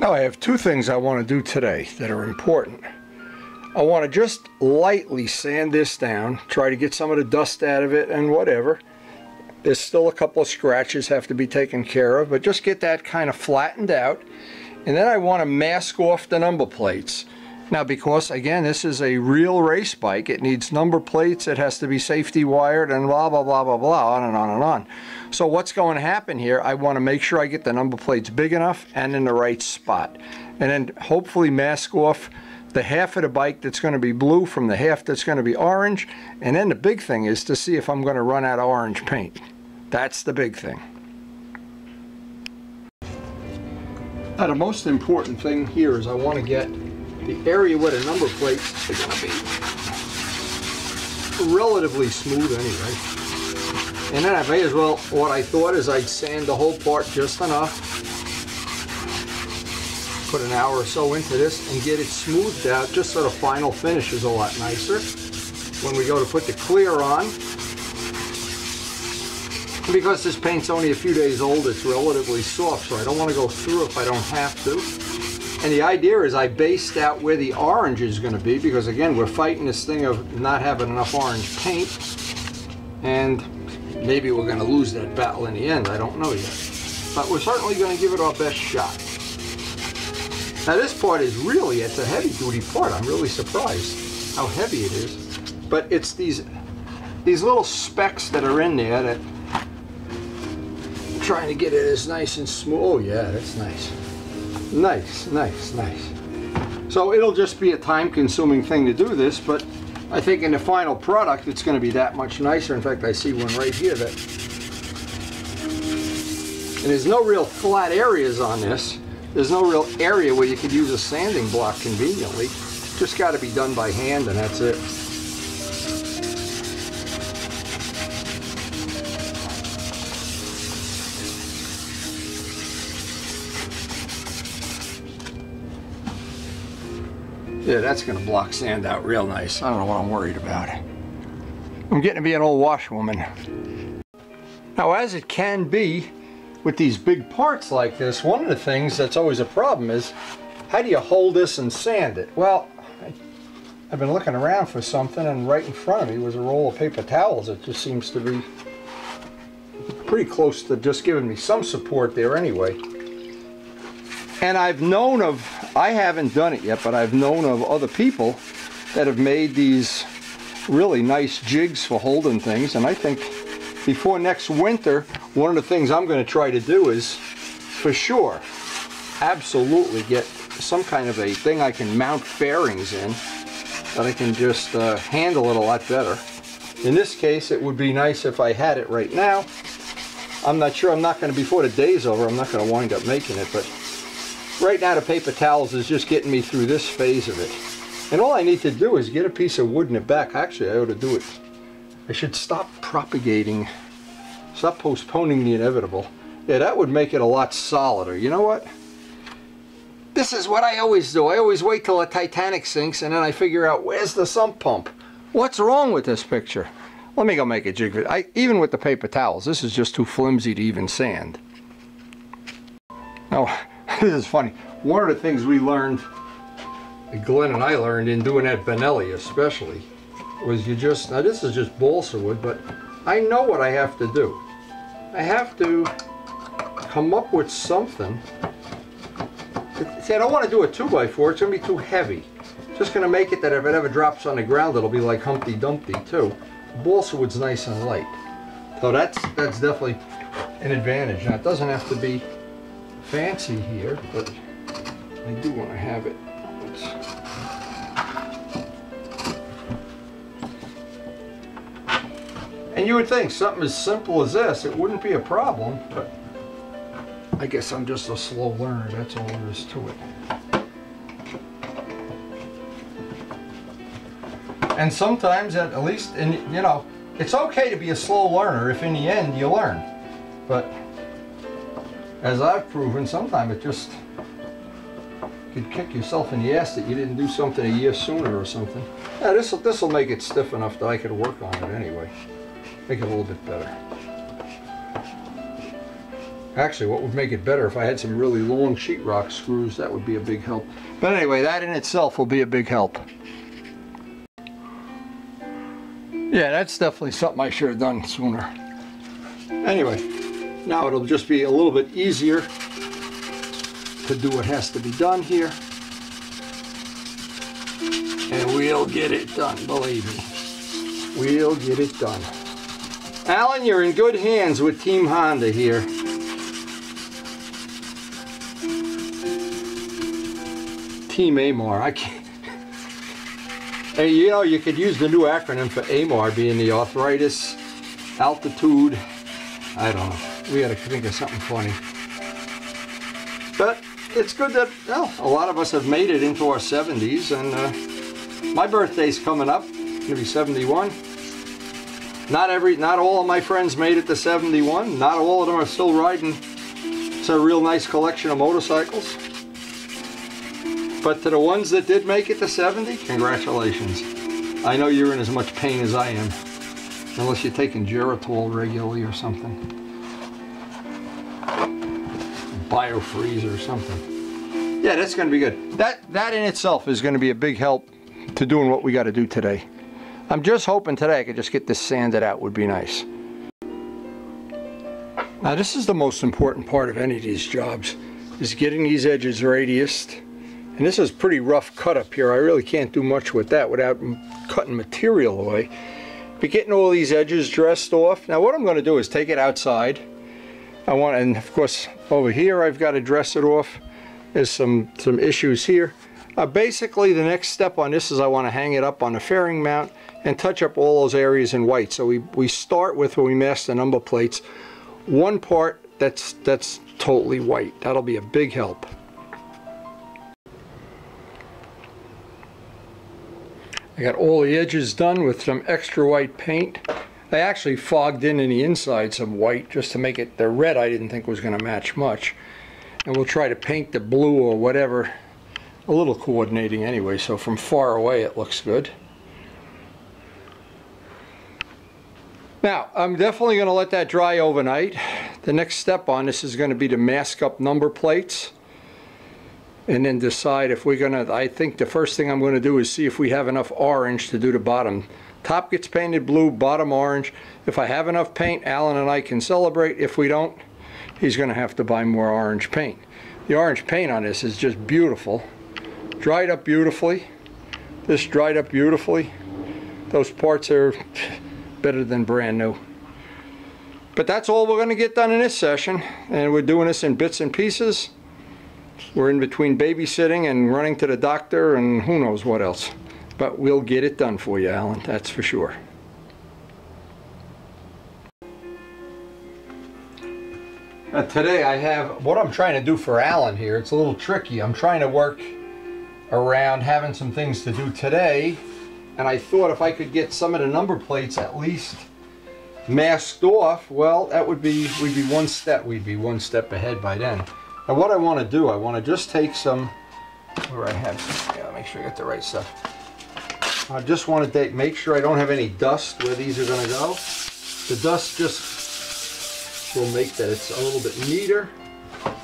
Now I have two things I want to do today that are important. I want to just lightly sand this down, try to get some of the dust out of it and whatever. There's still a couple of scratches have to be taken care of, but just get that kind of flattened out. And then I want to mask off the number plates. Now, because again, this is a real race bike, it needs number plates, it has to be safety wired, and blah, blah, blah, blah, blah, on and on and on. So what's going to happen here, I want to make sure I get the number plates big enough and in the right spot. And then hopefully mask off the half of the bike that's going to be blue from the half that's going to be orange. And then the big thing is to see if I'm going to run out of orange paint. That's the big thing. Now, the most important thing here is I want to get the area where the number plates are going to be relatively smooth anyway. And then I may as well, what I thought is I'd sand the whole part just enough, put an hour or so into this and get it smoothed out just so the final finish is a lot nicer when we go to put the clear on. Because this paint's only a few days old, it's relatively soft, so I don't want to go through if I don't have to. And the idea is I based out where the orange is going to be, because again, we're fighting this thing of not having enough orange paint, and maybe we're going to lose that battle in the end, I don't know yet. But we're certainly going to give it our best shot. Now this part is really, it's a heavy duty part. I'm really surprised how heavy it is. But it's these little specks that are in there that I'm trying to get it as nice and smooth. Oh yeah, that's nice. Nice, nice, nice. So it'll just be a time-consuming thing to do this, but I think in the final product it's going to be that much nicer. In fact, I see one right here that... And there's no real flat areas on this. There's no real area where you could use a sanding block conveniently. Just got to be done by hand, and that's it. Yeah, that's going to block sand out real nice. I don't know what I'm worried about. I'm getting to be an old washwoman. Now, as it can be with these big parts like this, one of the things that's always a problem is how do you hold this and sand it? Well, I've been looking around for something, and right in front of me was a roll of paper towels. It just seems to be pretty close to just giving me some support there anyway. And I've known of, I haven't done it yet, but I've known of other people that have made these really nice jigs for holding things. And I think before next winter, one of the things I'm going to try to do is, for sure, absolutely get some kind of a thing I can mount fairings in that I can just handle it a lot better. In this case, it would be nice if I had it right now. I'm not sure, I'm not going to, before the day's over, I'm not going to wind up making it, but right now the paper towels is just getting me through this phase of it. And all I need to do is get a piece of wood in the back. Actually, I ought to do it. I should stop propagating, stop postponing the inevitable. Yeah, that would make it a lot solider. You know what? This is what I always do. I always wait till the Titanic sinks and then I figure out where's the sump pump. What's wrong with this picture? Let me go make a jig. Even with the paper towels, this is just too flimsy to even sand. Now, this is funny. One of the things we learned, Glenn and I learned in doing that Benelli especially, was you just, now this is just balsa wood, but I know what I have to do. I have to come up with something. See, I don't want to do a 2x4, it's going to be too heavy. It's just going to make it that if it ever drops on the ground, it'll be like Humpty Dumpty too. Balsa wood's nice and light. So that's definitely an advantage. Now it doesn't have to be fancy here, but I do want to have it. And you would think something as simple as this, it wouldn't be a problem, but I guess I'm just a slow learner, that's all there is to it. And sometimes, at least, you know, it's okay to be a slow learner if in the end you learn. But as I've proven, sometimes it just could kick yourself in the ass that you didn't do something a year sooner or something. Yeah, this'll make it stiff enough that I could work on it anyway. Make it a little bit better. Actually, what would make it better if I had some really long sheetrock screws, that would be a big help. But anyway, that in itself will be a big help. Yeah, that's definitely something I should have done sooner. Anyway, now it'll just be a little bit easier to do what has to be done here. And we'll get it done, believe me. We'll get it done. Alan, you're in good hands with Team Honda here. Team AMAR. I can't. Hey, you know, you could use the new acronym for AMAR being the arthritis, altitude. I don't know. We got to think of something funny. But it's good that, well, a lot of us have made it into our 70s, and my birthday's coming up. I'm gonna be 71. Not all of my friends made it to 71. Not all of them are still riding. It's a real nice collection of motorcycles. But to the ones that did make it to 70, congratulations. I know you're in as much pain as I am, unless you're taking Geritol regularly or something. Biofreeze or something. Yeah, that's going to be good. That in itself is going to be a big help to doing what we got to do today. I'm just hoping today I could just get this sanded out, would be nice. Now this is the most important part of any of these jobs, is getting these edges radiused. And this is pretty rough cut up here. I really can't do much with that without cutting material away. But getting all these edges dressed off. Now what I'm going to do is take it outside. And of course over here I've got to dress it off. There's some issues here. Basically the next step on this is I want to hang it up on a fairing mount and touch up all those areas in white. So we start with, when we mask the number plates, one part that's totally white. That'll be a big help. I got all the edges done with some extra white paint. I actually fogged in the inside some white just to make it, the red I didn't think was going to match much. And we'll try to paint the blue or whatever, a little coordinating anyway, so from far away it looks good. Now, I'm definitely going to let that dry overnight. The next step on this is going to be to mask up number plates. And then decide if we're gonna, I think the first thing I'm gonna do is see if we have enough orange to do the bottom. Top gets painted blue, bottom orange. If I have enough paint, Alan and I can celebrate. If we don't, he's gonna have to buy more orange paint. The orange paint on this is just beautiful. Dried up beautifully. This dried up beautifully. Those parts are better than brand new. But that's all we're gonna get done in this session. And we're doing this in bits and pieces. We're in between babysitting and running to the doctor and who knows what else. But we'll get it done for you, Alan, that's for sure. Today I have, what I'm trying to do for Alan here, it's a little tricky. I'm trying to work around having some things to do today. And I thought if I could get some of the number plates at least masked off, well, that would be, we'd be one step ahead by then. Now what I want to do, I want to just take some, where I have, yeah, make sure I get the right stuff. I just want to make sure I don't have any dust where these are going to go. The dust just will make that it's a little bit neater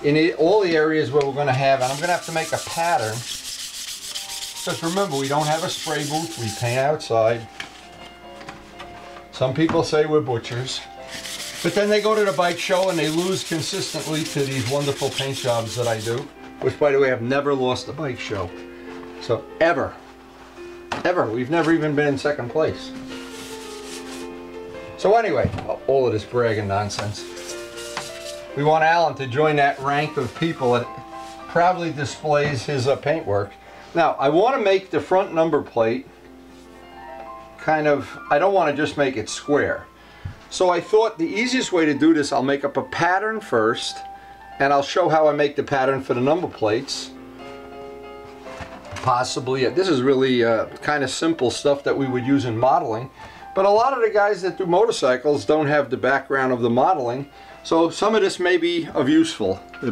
in all the areas where we're going to have, and I'm going to have to make a pattern. Because remember, we don't have a spray booth, we paint outside. Some people say we're butchers. But then they go to the bike show and they lose consistently to these wonderful paint jobs that I do, which by the way, I've never lost a bike show. So ever, we've never even been in second place. So anyway, all of this bragging nonsense. We want Alan to join that rank of people that proudly displays his paintwork. Now, I want to make the front number plate kind of, I don't want to just make it square. So I thought the easiest way to do this, I'll make up a pattern first, and I'll show how I make the pattern for the number plates. Possibly, this is really kind of simple stuff that we would use in modeling, but a lot of the guys that do motorcycles don't have the background of the modeling, so some of this may be useful to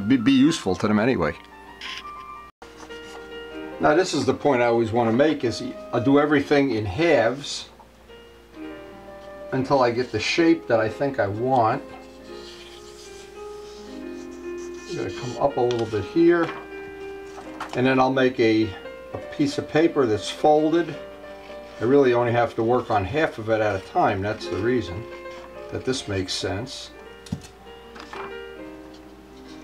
them anyway. Now this is the point I always want to make, is I'll do everything in halves until I get the shape that I think I want. I'm going to come up a little bit here, and then I'll make a piece of paper that's folded. I really only have to work on half of it at a time. That's the reason that this makes sense.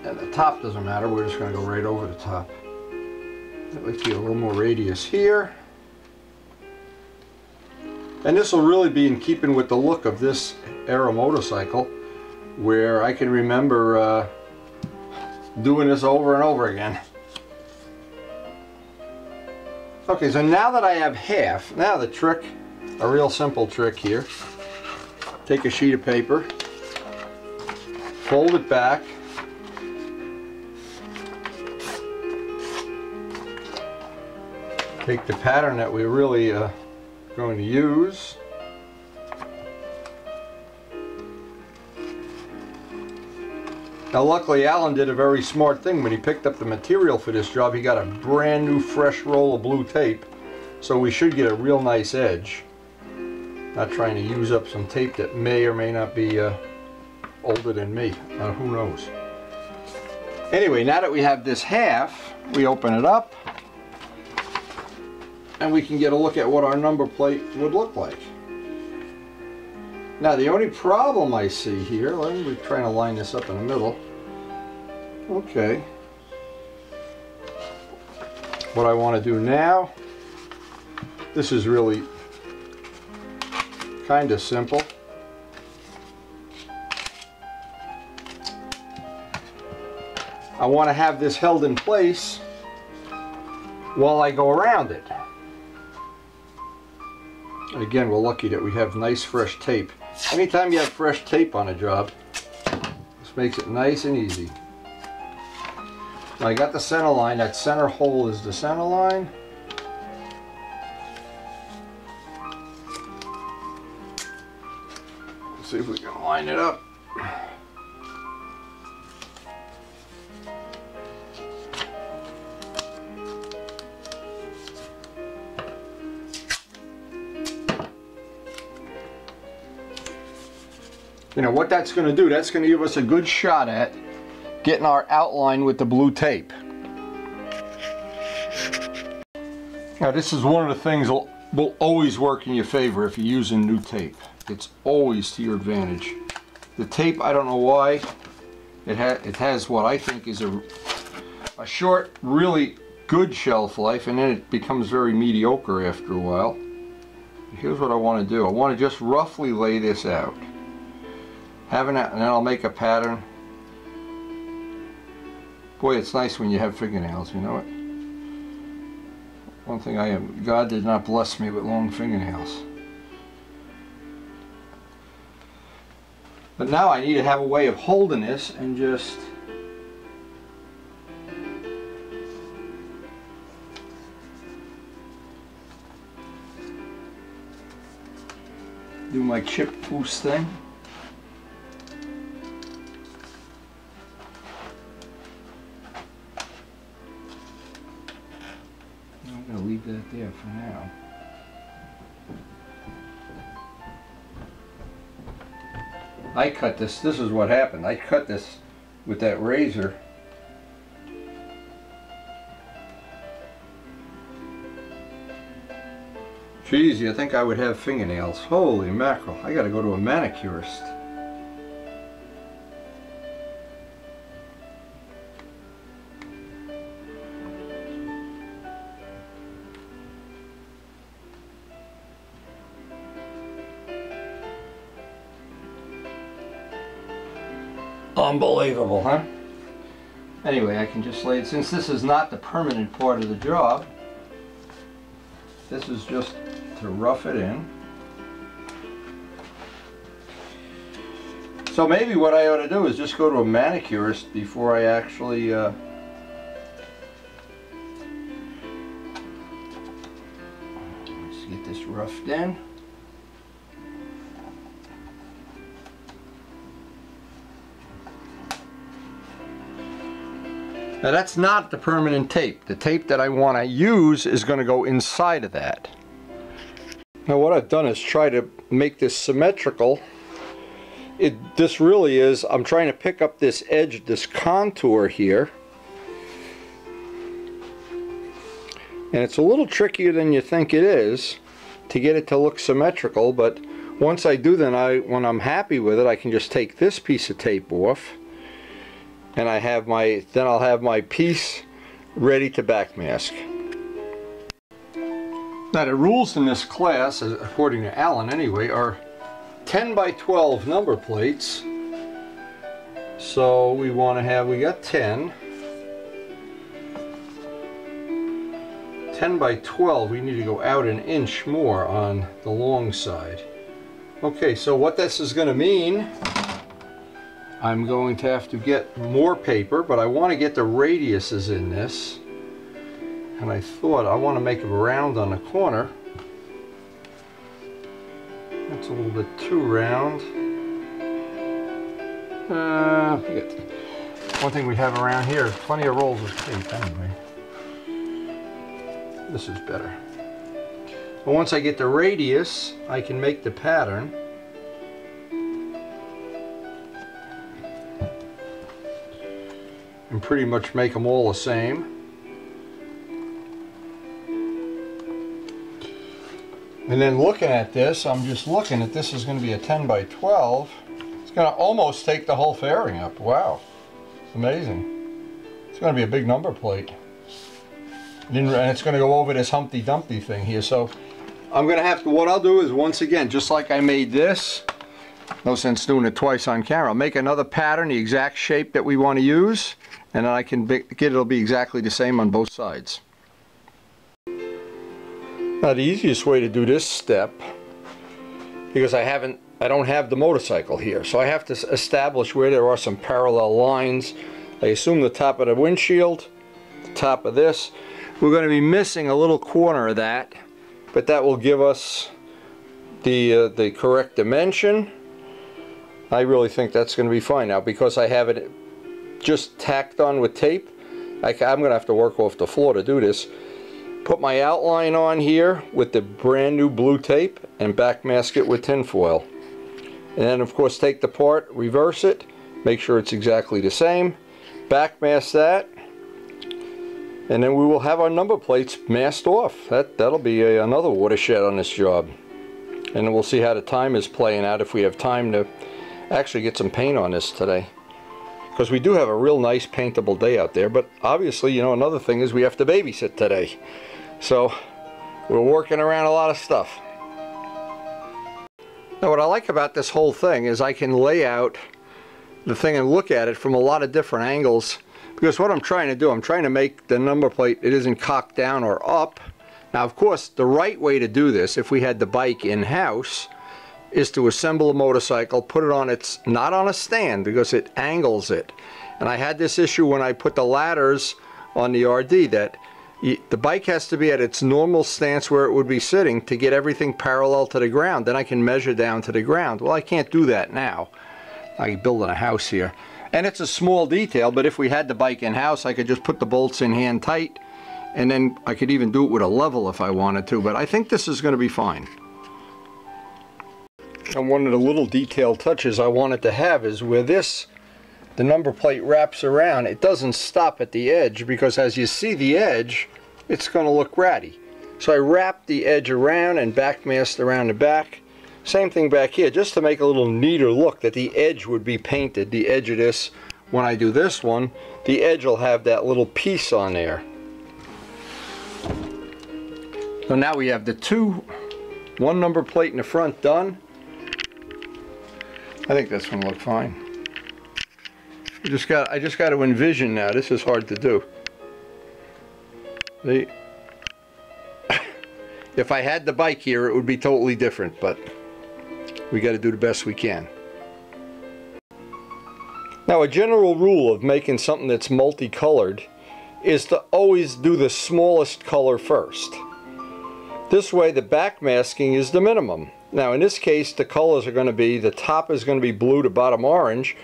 And the top doesn't matter, we're just going to go right over the top. That would be a little more radius here. And this will really be in keeping with the look of this era motorcycle, where I can remember doing this over and over again. Okay, so now that I have half, now the trick, a real simple trick here. Take a sheet of paper, fold it back, take the pattern that we really going to use, now luckily Alan did a very smart thing. When he picked up the material for this job, he got a brand new fresh roll of blue tape, so we should get a real nice edge. Not trying to use up some tape that may or may not be older than me, who knows. Anyway, now that we have this half, we open it up and we can get a look at what our number plate would look like. Now the only problem I see here, let me try to line this up in the middle. Okay. What I want to do now, this is really kind of simple. I want to have this held in place while I go around it. Again, we're lucky that we have nice fresh tape. Anytime you have fresh tape on a job, this makes it nice and easy. Now I got the center line. That center hole is the center line. Let's see if we can line it up. You know what that's going to do, that's going to give us a good shot at getting our outline with the blue tape. Now this is one of the things that will always work in your favor if you're using new tape. It's always to your advantage. The tape, I don't know why, it has what I think is a short, really good shelf life, and then it becomes very mediocre after a while. Here's what I want to do. I want to just roughly lay this out. Having that, and then I'll make a pattern. Boy, it's nice when you have fingernails, you know it? One thing God did not bless me with long fingernails. But now I need to have a way of holding this and just do my chip boost thing. I'm going to leave that there for now. I cut this is what happened. I cut this with that razor. Geez, you think I would have fingernails. Holy mackerel, I gotta go to a manicurist. Unbelievable, huh? Anyway, I can just lay it, since this is not the permanent part of the job, this is just to rough it in. So maybe what I ought to do is just go to a manicurist before I actually let's get this roughed in. Now that's not the permanent tape. The tape that I want to use is going to go inside of that. Now what I've done is try to make this symmetrical this really is, I'm trying to pick up this edge, this contour here. And it's a little trickier than you think it is to get it to look symmetrical, but once I do, then when I'm happy with it, I can just take this piece of tape off, and then I'll have my piece ready to backmask. Now the rules in this class, according to Alan anyway, are 10 by 12 number plates. So we got 10 by 12. We need to go out an inch more on the long side. Okay, so what this is going to mean, I'm going to have to get more paper, but I want to get the radiuses in this. And I thought I want to make them round on the corner. That's a little bit too round. One thing we have around here is plenty of rolls of tape anyway. This is better. But once I get the radius, I can make the pattern. And pretty much make them all the same. And then looking at this, I'm just looking at this is going to be a 10 by 12. It's going to almost take the whole fairing up. Wow. It's amazing. It's going to be a big number plate. And it's going to go over this Humpty Dumpty thing here. So I'm going to have to, what I'll do is, once again, just like I made this, no sense doing it twice on camera, I'll make another pattern, the exact shape that we want to use, and then I can it'll be exactly the same on both sides. Now the easiest way to do this step, because I don't have the motorcycle here, so I have to establish where there are some parallel lines. I assume the top of the windshield, the top of this. We're going to be missing a little corner of that, but that will give us the correct dimension. I really think that's going to be fine now, because I have it just tacked on with tape. I'm going to have to work off the floor to do this. Put my outline on here with the brand new blue tape and backmask it with tin foil. And then of course take the part, reverse it, make sure it's exactly the same, backmask that, and then we will have our number plates masked off. That'll be another watershed on this job. And then we'll see how the time is playing out, if we have time to actually get some paint on this today. Because we do have a real nice paintable day out there, but obviously, you know, another thing is we have to babysit today. So we're working around a lot of stuff. Now what I like about this whole thing is I can lay out the thing and look at it from a lot of different angles, because what I'm trying to do, I'm trying to make the number plate, it isn't cocked down or up. Now of course the right way to do this, if we had the bike in-house, is to assemble a motorcycle, put it on its, not on a stand because it angles it. And I had this issue when I put the ladders on the RD, that the bike has to be at its normal stance where it would be sitting to get everything parallel to the ground. Then I can measure down to the ground. Well, I can't do that now. I'm building a house here. And it's a small detail, but if we had the bike in-house, I could just put the bolts in hand tight, and then I could even do it with a level if I wanted to. But I think this is going to be fine. And one of the little detail touches I wanted to have is where the number plate wraps around, it doesn't stop at the edge, because as you see the edge, it's going to look ratty. So I wrapped the edge around and backmasked around the back. Same thing back here, just to make a little neater look, that the edge would be painted. The edge of this, when I do this one, the edge will have that little piece on there. So now we have one number plate in the front done. I think that's going to look fine. I just got to envision now. This is hard to do. See? If I had the bike here, it would be totally different, but we got to do the best we can. Now, a general rule of making something that's multicolored is to always do the smallest color first. This way the backmasking is the minimum. Now in this case the colors are going to be, the top is going to be blue to bottom orange,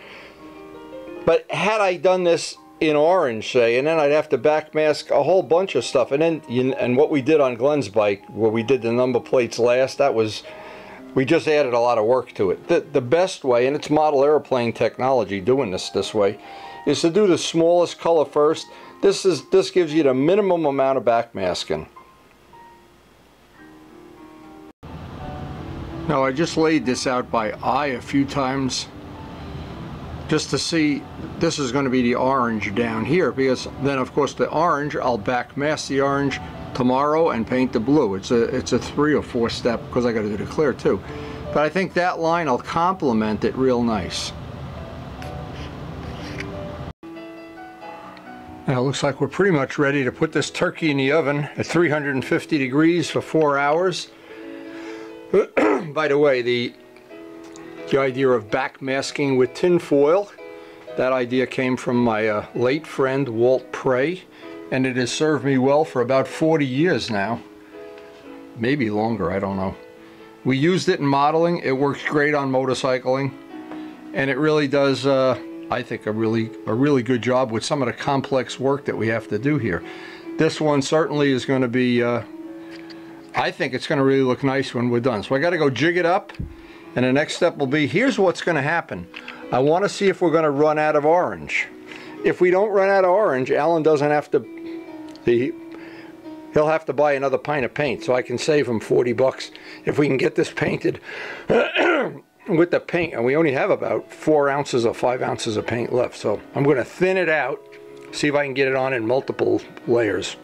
but had I done this in orange, say, and then I'd have to backmask a whole bunch of stuff, and then and what we did on Glenn's bike, where we did the number plates last, that was We just added a lot of work to it. The best way, and it's model airplane technology doing this way, is to do the smallest color first. This gives you the minimum amount of backmasking. Now I just laid this out by eye a few times just to see. This is going to be the orange down here, because then of course the orange, I'll backmask the orange tomorrow and paint the blue. It's a 3 or 4 step, because I got to do the clear too. But I think that line will complement it real nice. Now it looks like we're pretty much ready to put this turkey in the oven at 350 degrees for 4 hours. By the way, the idea of backmasking with tin foil, that idea came from my late friend Walt Prey, and it has served me well for about 40 years now. Maybe longer, I don't know. We used it in modeling. It works great on motorcycling, and it really does, I think, a really good job with some of the complex work that we have to do here. This one certainly is going to be, I think it's going to really look nice when we're done. So I got to go jig it up, and the next step will be, here's what's going to happen. I want to see if we're going to run out of orange. If we don't run out of orange, Alan doesn't have to, he'll have to buy another pint of paint, so I can save him 40 bucks if we can get this painted with the paint. And we only have about 4 ounces or 5 ounces of paint left, so I'm going to thin it out, see if I can get it on in multiple layers.